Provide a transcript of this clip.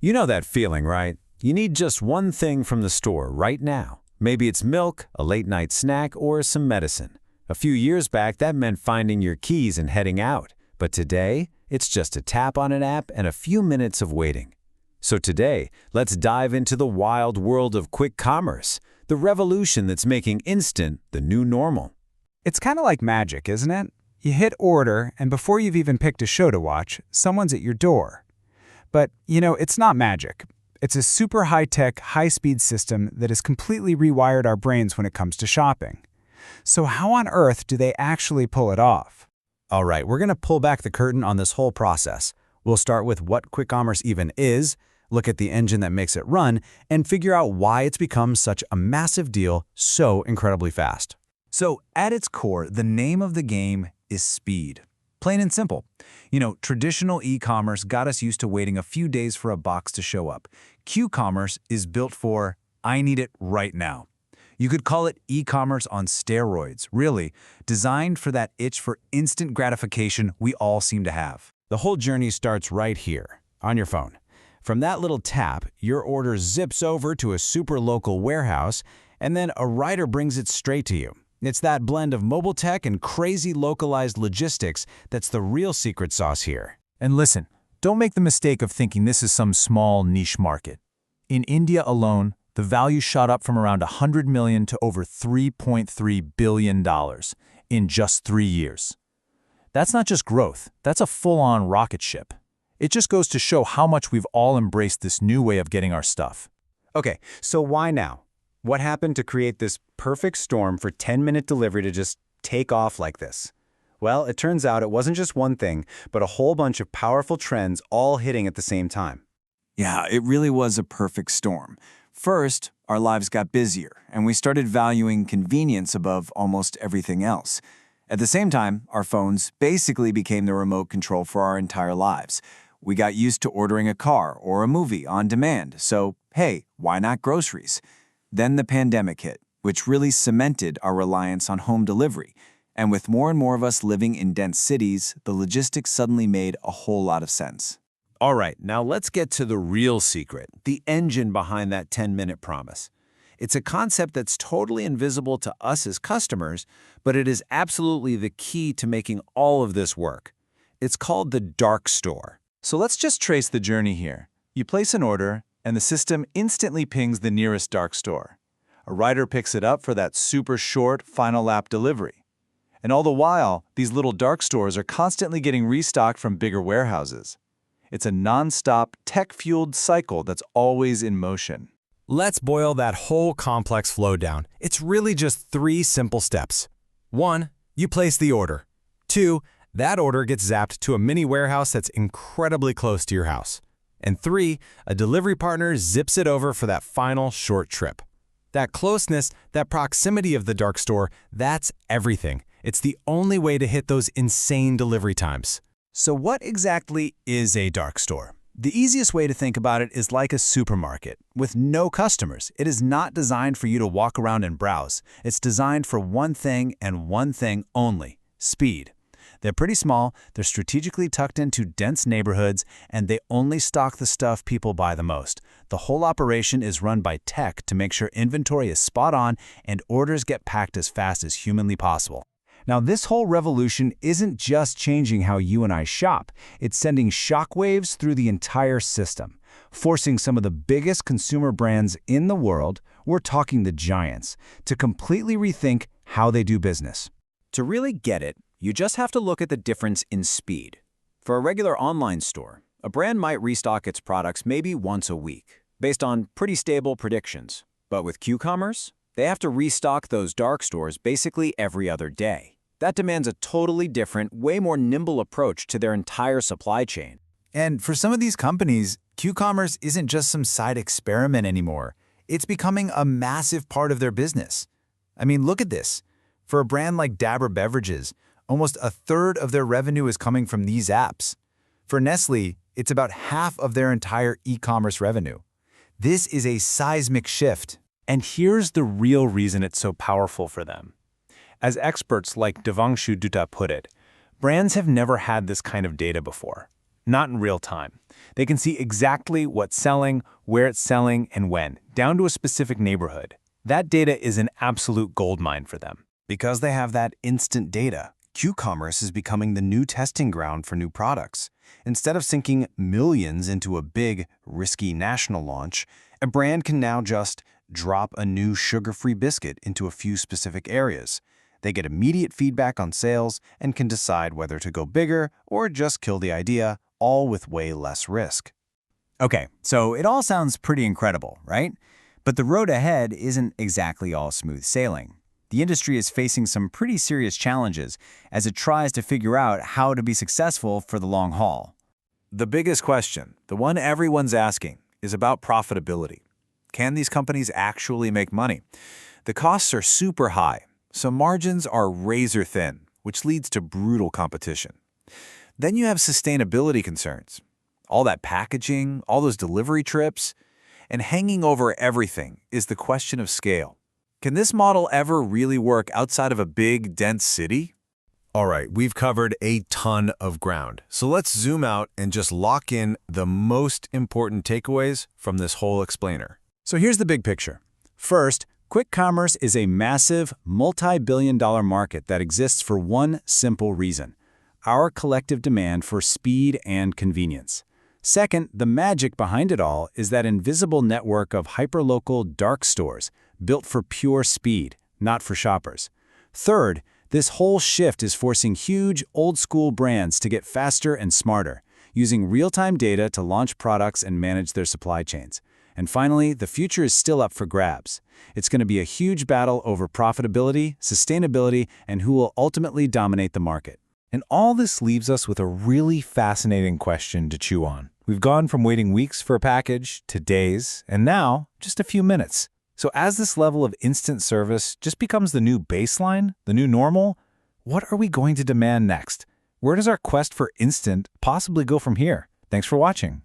You know that feeling, right? You need just one thing from the store right now. Maybe it's milk, a late-night snack, or some medicine. A few years back, that meant finding your keys and heading out. But today, it's just a tap on an app and a few minutes of waiting. So today, let's dive into the wild world of quick commerce, the revolution that's making instant the new normal. It's kind of like magic, isn't it? You hit order, and before you've even picked a show to watch, someone's at your door. But, it's not magic. It's a super high-tech, high-speed system that has completely rewired our brains when it comes to shopping. So how on earth do they actually pull it off? All right, we're going to pull back the curtain on this whole process. We'll start with what quick commerce even is, look at the engine that makes it run, and figure out why it's become such a massive deal so incredibly fast. So, at its core, the name of the game is speed. Plain and simple. Traditional e-commerce got us used to waiting a few days for a box to show up. Q-commerce is built for, I need it right now. You could call it e-commerce on steroids, really, designed for that itch for instant gratification we all seem to have. The whole journey starts right here, on your phone. From that little tap, your order zips over to a super local warehouse, and then a rider brings it straight to you. It's that blend of mobile tech and crazy localized logistics that's the real secret sauce here. And listen, don't make the mistake of thinking this is some small niche market. In India alone, the value shot up from around $100 million to over $3.3 billion in just 3 years. That's not just growth, that's a full-on rocket ship. It just goes to show how much we've all embraced this new way of getting our stuff. Okay, so why now? What happened to create this perfect storm for 10-minute delivery to just take off like this? Well, it turns out it wasn't just one thing, but a whole bunch of powerful trends all hitting at the same time. Yeah, it really was a perfect storm. First, our lives got busier, and we started valuing convenience above almost everything else. At the same time, our phones basically became the remote control for our entire lives. We got used to ordering a car or a movie on demand, so hey, why not groceries? Then the pandemic hit, which really cemented our reliance on home delivery. And with more and more of us living in dense cities, the logistics suddenly made a whole lot of sense. All right, now let's get to the real secret, the engine behind that 10-minute promise. It's a concept that's totally invisible to us as customers, but it is absolutely the key to making all of this work. It's called the dark store. So let's just trace the journey here. You place an order, and the system instantly pings the nearest dark store. A rider picks it up for that super short final lap delivery. And all the while, these little dark stores are constantly getting restocked from bigger warehouses. It's a non-stop, tech-fueled cycle that's always in motion. Let's boil that whole complex flow down. It's really just 3 simple steps. 1, you place the order. 2, that order gets zapped to a mini warehouse that's incredibly close to your house. And 3, a delivery partner zips it over for that final short trip. That closeness, that proximity of the dark store, that's everything. It's the only way to hit those insane delivery times. So what exactly is a dark store? The easiest way to think about it is like a supermarket with no customers. It is not designed for you to walk around and browse. It's designed for one thing and one thing only: speed. They're pretty small, they're strategically tucked into dense neighborhoods, and they only stock the stuff people buy the most. The whole operation is run by tech to make sure inventory is spot on and orders get packed as fast as humanly possible. Now, this whole revolution isn't just changing how you and I shop. It's sending shockwaves through the entire system, forcing some of the biggest consumer brands in the world, we're talking the giants, to completely rethink how they do business. To really get it, you just have to look at the difference in speed. For a regular online store, a brand might restock its products maybe once a week, based on pretty stable predictions. But with Q-commerce, they have to restock those dark stores basically every other day. That demands a totally different, way more nimble approach to their entire supply chain. And for some of these companies, Q-commerce isn't just some side experiment anymore. It's becoming a massive part of their business. I mean, look at this. For a brand like Dabur Beverages, almost a third of their revenue is coming from these apps. For Nestle, it's about half of their entire e-commerce revenue. This is a seismic shift. And here's the real reason it's so powerful for them. As experts like Devanshu Dutta put it, brands have never had this kind of data before. not in real time. They can see exactly what's selling, where it's selling, and when, down to a specific neighborhood. That data is an absolute goldmine for them. Because they have that instant data, Q-commerce is becoming the new testing ground for new products. Instead of sinking millions into a big, risky national launch, a brand can now just drop a new sugar-free biscuit into a few specific areas. They get immediate feedback on sales and can decide whether to go bigger or just kill the idea, all with way less risk. Okay, so it all sounds pretty incredible, right? But the road ahead isn't exactly all smooth sailing. The industry is facing some pretty serious challenges as it tries to figure out how to be successful for the long haul. The biggest question, the one everyone's asking, is about profitability. Can these companies actually make money? The costs are super high, so margins are razor thin, which leads to brutal competition. Then you have sustainability concerns. All that packaging, all those delivery trips, and hanging over everything is the question of scale. Can this model ever really work outside of a big, dense city? All right, we've covered a ton of ground, so let's zoom out and just lock in the most important takeaways from this whole explainer. So here's the big picture. First, quick commerce is a massive, multi-billion-dollar market that exists for one simple reason: our collective demand for speed and convenience. Second, the magic behind it all is that invisible network of hyperlocal dark stores built for pure speed, not for shoppers. Third, this whole shift is forcing huge, old-school brands to get faster and smarter, using real-time data to launch products and manage their supply chains. And finally, the future is still up for grabs. It's going to be a huge battle over profitability, sustainability, and who will ultimately dominate the market. And all this leaves us with a really fascinating question to chew on. We've gone from waiting weeks for a package to days, and now just a few minutes. So as this level of instant service just becomes the new baseline, the new normal, what are we going to demand next? Where does our quest for instant possibly go from here? Thanks for watching.